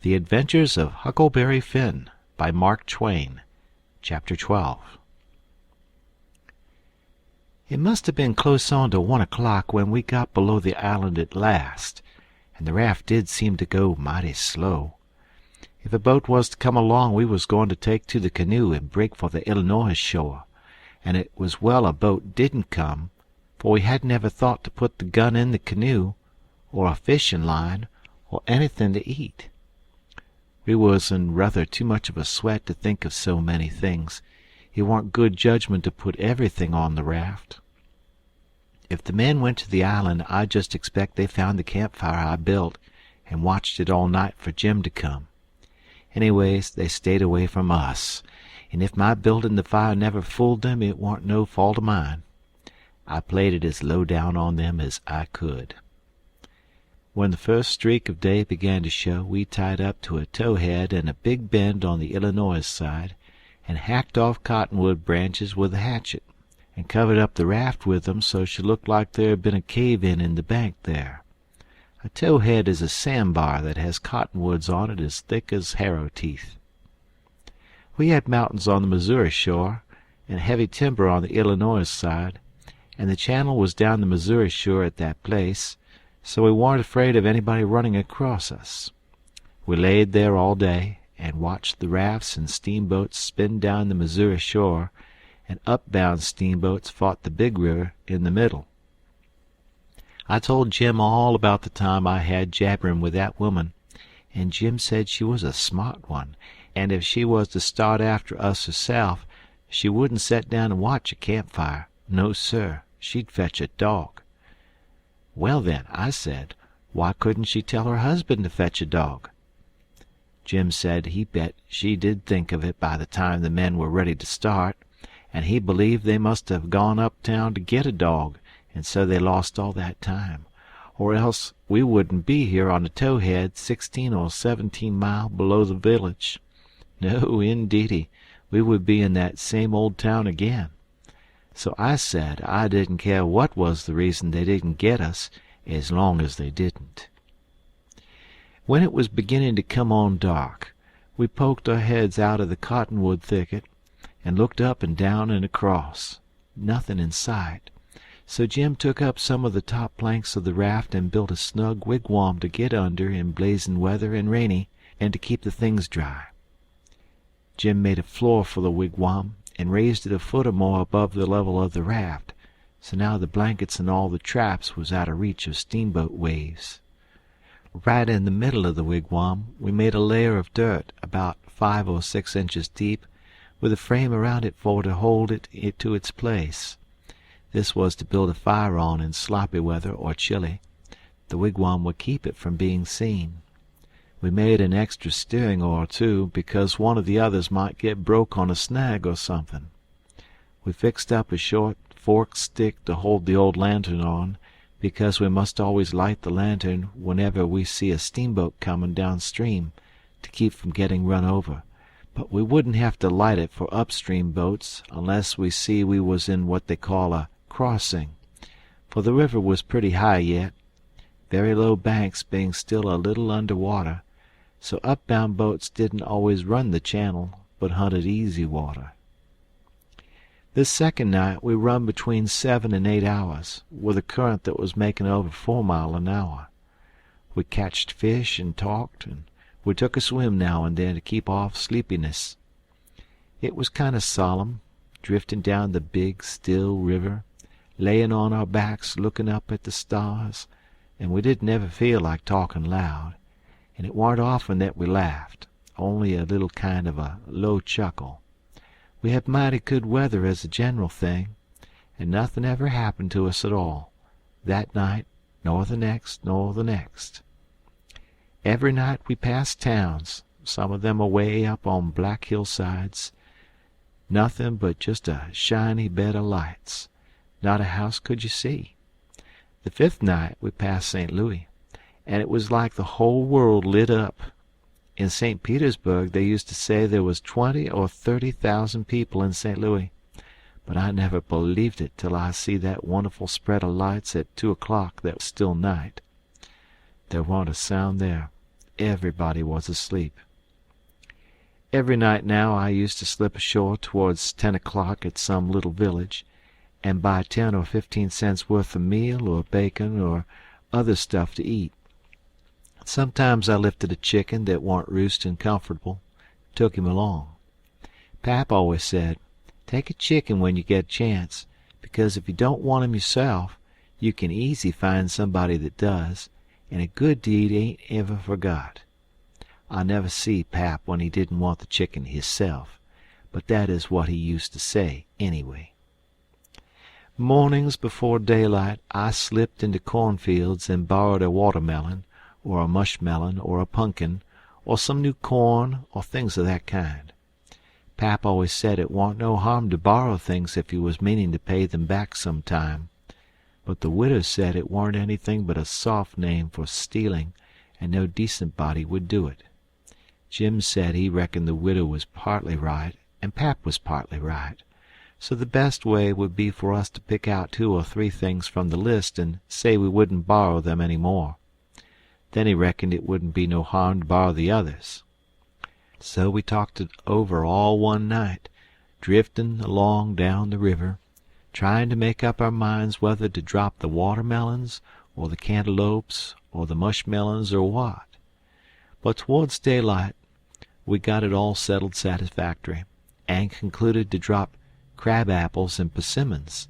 The Adventures of Huckleberry Finn by Mark Twain. Chapter 12. It must have been close on to 1 o'clock when we got below the island at last, and the raft did seem to go mighty slow. If a boat was to come along we was going to take to the canoe and break for the Illinois shore, and it was well a boat didn't come, for we hadn't ever thought to put the gun in the canoe, or a fishing line, or anything to eat. We was in rather too much of a sweat to think of so many things. It warn't good judgment to put everything on the raft. If the men went to the island, I just expect they found the campfire I built and watched it all night for Jim to come. Anyways, they stayed away from us, and if my building the fire never fooled them, it warn't no fault of mine. I played it as low down on them as I could. When the first streak of day began to show, we tied up to a towhead in a big bend on the Illinois side, and hacked off cottonwood branches with a hatchet, and covered up the raft with them so she looked like there had been a cave-in the bank there. A towhead is a sandbar that has cottonwoods on it as thick as harrow teeth. We had mountains on the Missouri shore, and heavy timber on the Illinois side, and the channel was down the Missouri shore at that place, so we warn't afraid of anybody running across us. We laid there all day and watched the rafts and steamboats spin down the Missouri shore, and upbound steamboats fought the big river in the middle. I told Jim all about the time I had jabbering with that woman, and Jim said she was a smart one, and if she was to start after us herself, she wouldn't set down and watch a campfire. No, sir, she'd fetch a dog. Well, then, I said, why couldn't she tell her husband to fetch a dog? Jim said he bet she did think of it by the time the men were ready to start, and he believed they must have gone uptown to get a dog, and so they lost all that time, or else we wouldn't be here on the towhead 16 or 17 mile below the village. No, indeedy, we would be in that same old town again. So I said I didn't care what was the reason they didn't get us, as long as they didn't. When it was beginning to come on dark, we poked our heads out of the cottonwood thicket and looked up and down and across. Nothing in sight. So Jim took up some of the top planks of the raft and built a snug wigwam to get under in blazing weather and rainy, and to keep the things dry. Jim made a floor for the wigwam, and raised it a foot or more above the level of the raft, so now the blankets and all the traps was out of reach of steamboat waves. Right in the middle of the wigwam we made a layer of dirt about 5 or 6 inches deep, with a frame around it for to hold it to its place. This was to build a fire on in sloppy weather or chilly. The wigwam would keep it from being seen. We made an extra steering oar, too, because one of the others might get broke on a snag or something. We fixed up a short forked stick to hold the old lantern on, because we must always light the lantern whenever we see a steamboat coming downstream, to keep from getting run over. But we wouldn't have to light it for upstream boats unless we see we was in what they call a crossing, for the river was pretty high yet, very low banks being still a little under water, so upbound boats didn't always run the channel, but hunted easy water. This second night we run between 7 and 8 hours, with a current that was making over 4 mile an hour. We catched fish and talked, and we took a swim now and then to keep off sleepiness. It was kind of solemn, drifting down the big, still river, laying on our backs looking up at the stars, and we didn't ever feel like talking loud, and it warn't often that we laughed, only a little kind of a low chuckle. We had mighty good weather as a general thing, and nothing ever happened to us at all, that night, nor the next, nor the next. Every night we passed towns, some of them away up on black hillsides, nothing but just a shiny bed of lights. Not a house could you see. The 5th night we passed St. Louis, and it was like the whole world lit up. In St. Petersburg they used to say there was 20 or 30,000 people in St. Louis, but I never believed it till I see that wonderful spread of lights at 2 o'clock that was still night. There warn't a sound there. everybody was asleep. Every night now I used to slip ashore towards 10 o'clock at some little village, and buy 10 or 15 cents worth of meal or bacon or other stuff to eat. Sometimes I lifted a chicken that warn't roostin' comfortable, took him along. Pap always said, "Take a chicken when you get a chance, because if you don't want him yourself, you can easy find somebody that does, and a good deed ain't ever forgot." I never see Pap when he didn't want the chicken hisself, but that is what he used to say anyway. Mornings before daylight I slipped into cornfields and borrowed a watermelon, or a mushmelon, or a pumpkin, or some new corn, or things of that kind. Pap always said it warn't no harm to borrow things if you was meaning to pay them back some time, but the widow said it warn't anything but a soft name for stealing, and no decent body would do it. Jim said he reckoned the widow was partly right, and Pap was partly right, so the best way would be for us to pick out 2 or 3 things from the list and say we wouldn't borrow them any more. Then he reckoned it wouldn't be no harm to borrow the others. So we talked it over all one night, driftin' along down the river, trying to make up our minds whether to drop the watermelons or the cantaloupes or the mushmelons or what. But towards daylight we got it all settled satisfactory, and concluded to drop crab apples and persimmons.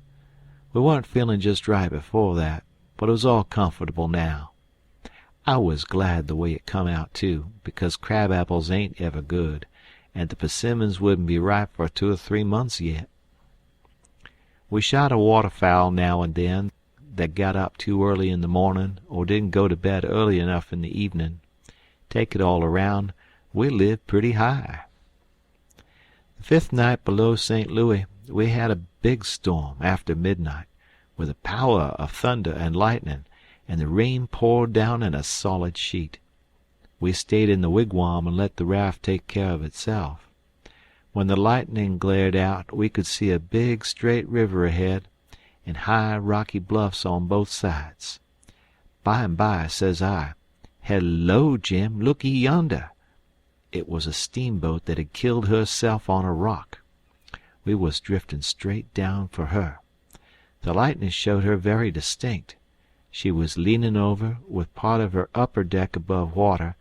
We weren't feeling just right before that, but it was all comfortable now. I was glad the way it come out, too, because crab apples ain't ever good, and the persimmons wouldn't be ripe for 2 or 3 months yet. We shot a waterfowl now and then that got up too early in the morning or didn't go to bed early enough in the evening. Take it all around, we lived pretty high. The 5th night below St. Louis, we had a big storm after midnight, with a power of thunder and lightning, and the rain poured down in a solid sheet. We stayed in the wigwam and let the raft take care of itself. When the lightning glared out, we could see a big straight river ahead, and high rocky bluffs on both sides. By and by, says I, "Hello, Jim, looky yonder." It was a steamboat that had killed herself on a rock. We was drifting straight down for her. The lightning showed her very distinct. She was leaning over, with part of her upper deck above water,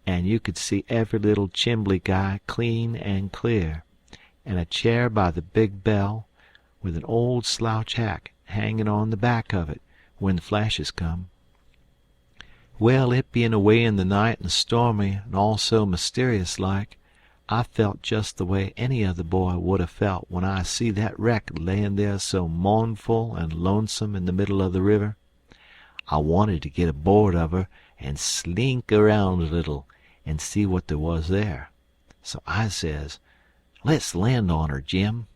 and you could see every little chimbly guy clean and clear, and a chair by the big bell, with an old slouch hat hanging on the back of it when the flashes come. Well, it being away in the night and stormy and all so mysterious-like, I felt just the way any other boy would have felt when I see that wreck layin' there so mournful and lonesome in the middle of the river. I wanted to get aboard of her and slink around a little and see what there was there. So I says, "Let's land on her, Jim."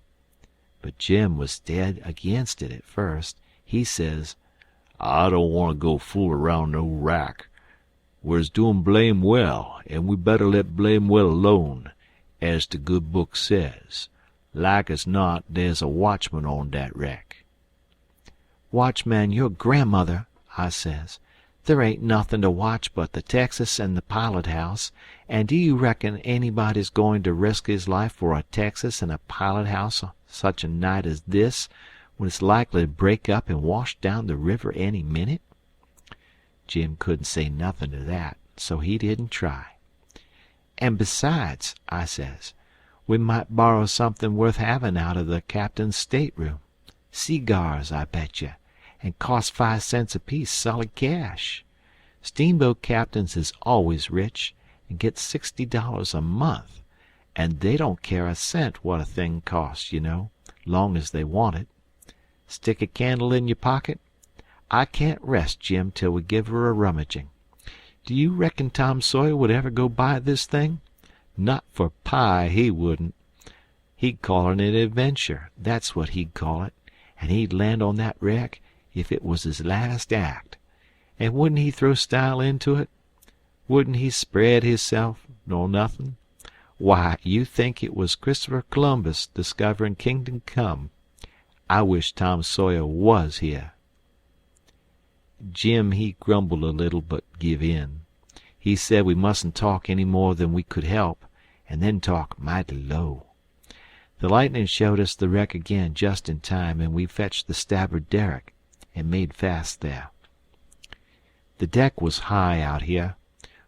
But Jim was dead against it at first. He says, "I don't want to go fool around no wrack. We're doing blame well, and we better let blame well alone, as the good book says. Like as not, there's a watchman on that wreck." "Watchman, your grandmother," I says. "There ain't nothin' to watch but the Texas and the pilot house, and do you reckon anybody's going to risk his life for a Texas and a pilot house such a night as this, when it's likely to break up and wash down the river any minute?" Jim couldn't say nothin' to that, so he didn't try. "And besides," I says, "we might borrow something worth having out of the captain's stateroom. Cigars, I bet you, and cost 5 cents apiece solid cash. Steamboat captains is always rich, and get $60 a month, and they don't care a cent what a thing costs, you know, long as they want it. Stick a candle in your pocket? I can't rest, Jim, till we give her a rummaging. Do you reckon Tom Sawyer would ever go buy this thing? Not for pie, he wouldn't. He'd call it an adventure, that's what he'd call it, and he'd land on that wreck if it was his last act. And wouldn't he throw style into it? Wouldn't he spread hisself nor nothin'? Why, you think it was Christopher Columbus discoverin' Kingdom Come. I wish Tom Sawyer was here." Jim, he grumbled a little, but give in. He said we mustn't talk any more than we could help, and then talk mighty low. The lightning showed us the wreck again just in time, and we fetched the starboard derrick and made fast there. The deck was high out here.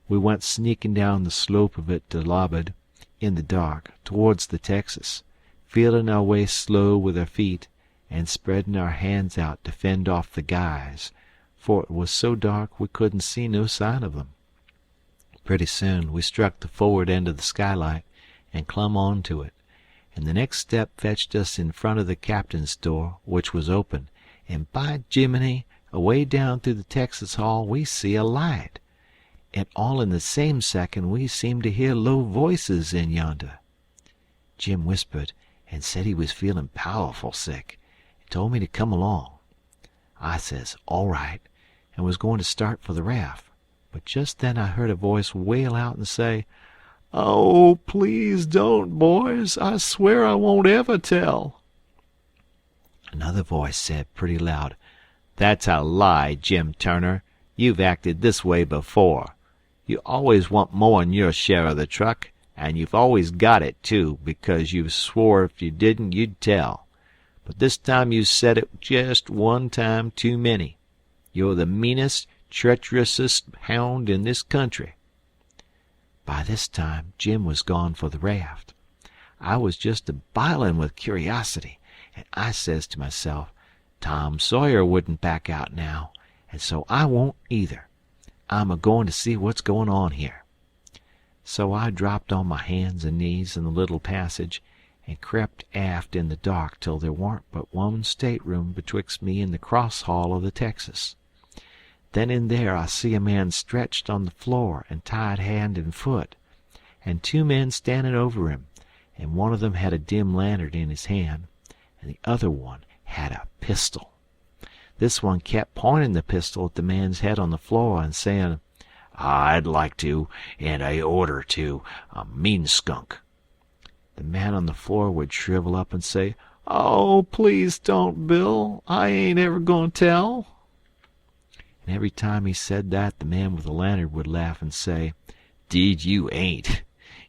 We went sneaking down the slope of it to larboard, in the dark, towards the Texas, feeling our way slow with our feet, and spreading our hands out to fend off the guys, for it was so dark we couldn't see no sign of them. Pretty soon we struck the forward end of the skylight and clumb on to it, and the next step fetched us in front of the captain's door, which was open, and by Jiminy, away down through the Texas hall we see a light, and all in the same second we seemed to hear low voices in yonder. Jim whispered and said he was feeling powerful sick, and told me to come along. I says, all right, and was going to start for the raft, but just then I heard a voice wail out and say, "Oh, please don't, boys. I swear I won't ever tell." Another voice said pretty loud, "That's a lie, Jim Turner. You've acted this way before. You always want more'n your share of the truck, and you've always got it, too, because you've swore if you didn't you'd tell. But this time you said it just one time too many. You're the meanest, treacherousest hound in this country." By this time Jim was gone for the raft. I was just a-bilin' with curiosity, and I says to myself, Tom Sawyer wouldn't back out now, and so I won't either. I'm a-goin' to see what's going on here. So I dropped on my hands and knees in the little passage and crept aft in the dark till there warn't but one stateroom betwixt me and the cross hall of the Texas. Then in there I see a man stretched on the floor and tied hand and foot, and two men standing over him, and one of them had a dim lantern in his hand, and the other one had a pistol. This one kept pointing the pistol at the man's head on the floor and saying, "I'd like to, and I order to, a mean skunk." The man on the floor would shrivel up and say, "Oh, please don't, Bill. I ain't ever going to tell." And every time he said that, the man with the lantern would laugh and say, "'Deed you ain't.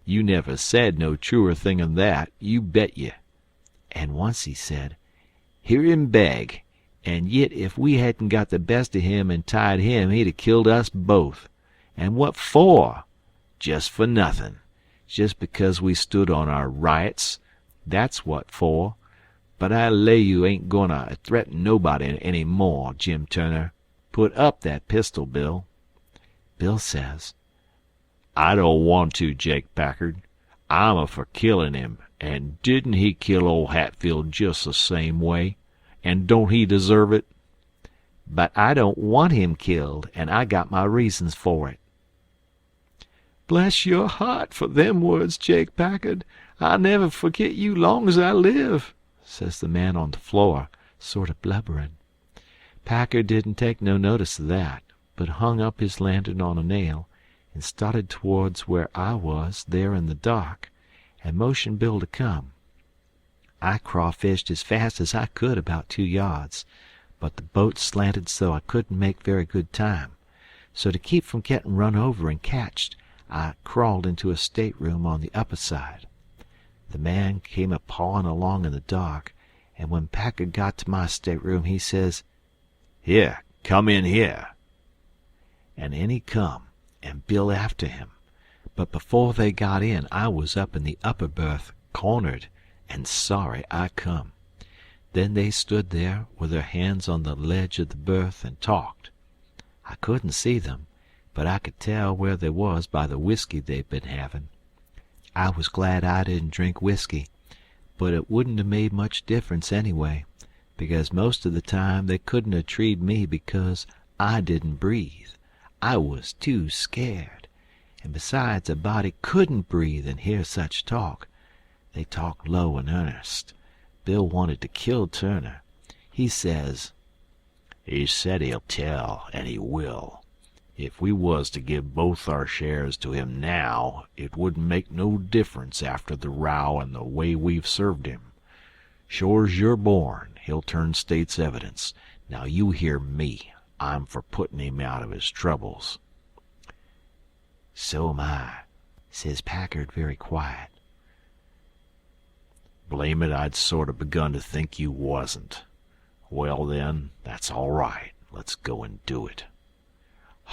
You never said no truer thing 'n that, you bet ye." And once he said, "Hear him beg, and yit if we hadn't got the best of him and tied him, he'd 'a killed us both. And what for? Just for nothin'. Just because we stood on our rights. That's what for. But I lay you ain't goin' to threaten nobody any more, Jim Turner. Put up that pistol, Bill." Bill says, "I don't want to, Jake Packard. I'm a for killin' him, and didn't he kill old Hatfield just the same way? And don't he deserve it?" "But I don't want him killed, and I got my reasons for it." "Bless your heart for them words, Jake Packard. I'll never forget you long as I live," says the man on the floor, sort of blubbering. Packard didn't take no notice of that, but hung up his lantern on a nail and started towards where I was there in the dark, and motioned Bill to come. I crawfished as fast as I could about 2 yards, but the boat slanted so I couldn't make very good time. So to keep from getting run over and catched, I crawled into a stateroom on the upper side. The man came a-pawing along in the dark, and when Packard got to my stateroom he says, "Here, come in here." And in he come, and Bill after him. But before they got in I was up in the upper berth, cornered, and sorry I come. Then they stood there with their hands on the ledge of the berth and talked. I couldn't see them, but I could tell where they was by the whiskey they'd been having. I was glad I didn't drink whiskey, but it wouldn't have made much difference anyway, because most of the time they couldn't have treed me because I didn't breathe. I was too scared, and besides a body couldn't breathe and hear such talk. They talked low and earnest. Bill wanted to kill Turner. He says, "He said he'll tell, and he will. If we was to give both our shares to him now, it wouldn't make no difference after the row and the way we've served him. Sure's you're born, he'll turn state's evidence. Now you hear me. I'm for putting him out of his troubles." "So am I," says Packard, very quiet. Blame it, I'd sort of begun to think you wasn't. Well, then, that's all right. Let's go and do it.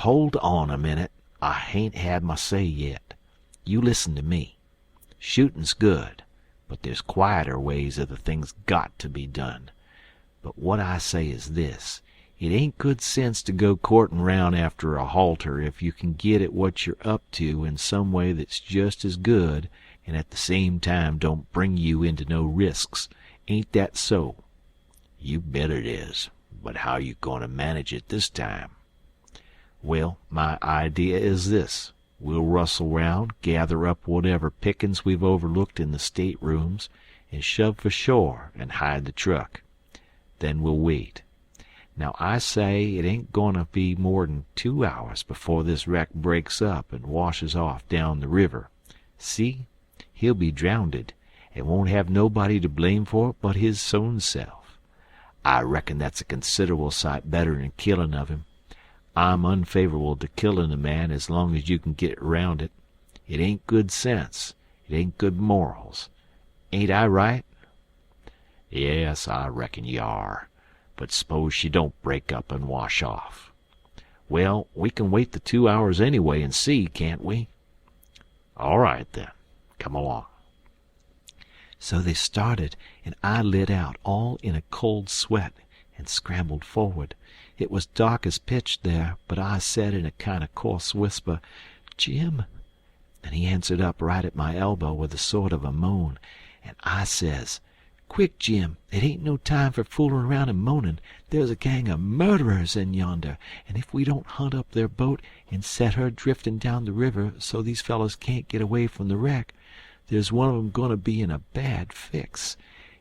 "Hold on a minute. I hain't had my say yet. You listen to me. Shootin's good, but there's quieter ways of the thing's got to be done. But what I say is this. It ain't good sense to go courtin' round after a halter if you can git at what you're up to in some way that's just as good and at the same time don't bring you into no risks. Ain't that so?" "You bet it is. But how you goin' to manage it this time?" "Well, my idea is this. We'll rustle round, gather up whatever pickin's we've overlooked in the staterooms, and shove for shore and hide the truck. Then we'll wait. Now I say it ain't goin' to be more'n 2 hours before this wreck breaks up and washes off down the river. See? He'll be drownded, and won't have nobody to blame for it but his own self. I reckon that's a considerable sight better'n killin' of him. I'm unfavorable to killin' a man as long as you can git around it. It ain't good sense. It ain't good morals. Ain't I right?" "Yes, I reckon you are. But s'pose she don't break up and wash off?" "Well, we can wait the 2 hours anyway and see, can't we?" "All right, then. Come along." So they started, and I lit out, all in a cold sweat, and scrambled forward. It was dark as pitch there, but I said in a kind of coarse whisper, "Jim," and he answered up right at my elbow with a sort of a moan, and I says, "Quick, Jim, it ain't no time for foolin' around and moanin'. There's a gang of murderers in yonder, and if we don't hunt up their boat and set her driftin' down the river so these fellers can't get away from the wreck, there's one of 'em goin' to be in a bad fix.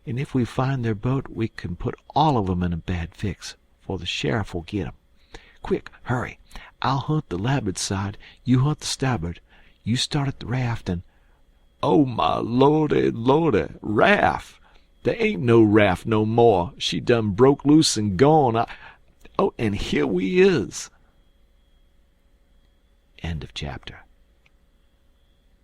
And if we find their boat we can put all of 'em in a bad fix, for the sheriff will get 'em. Quick, hurry. I'll hunt the larboard side, you hunt the starboard. You start at the raft and—" "Oh, my lordy, lordy! Raft! There ain't no raft no more. She done broke loose and gone. Oh, and here we is." End of chapter.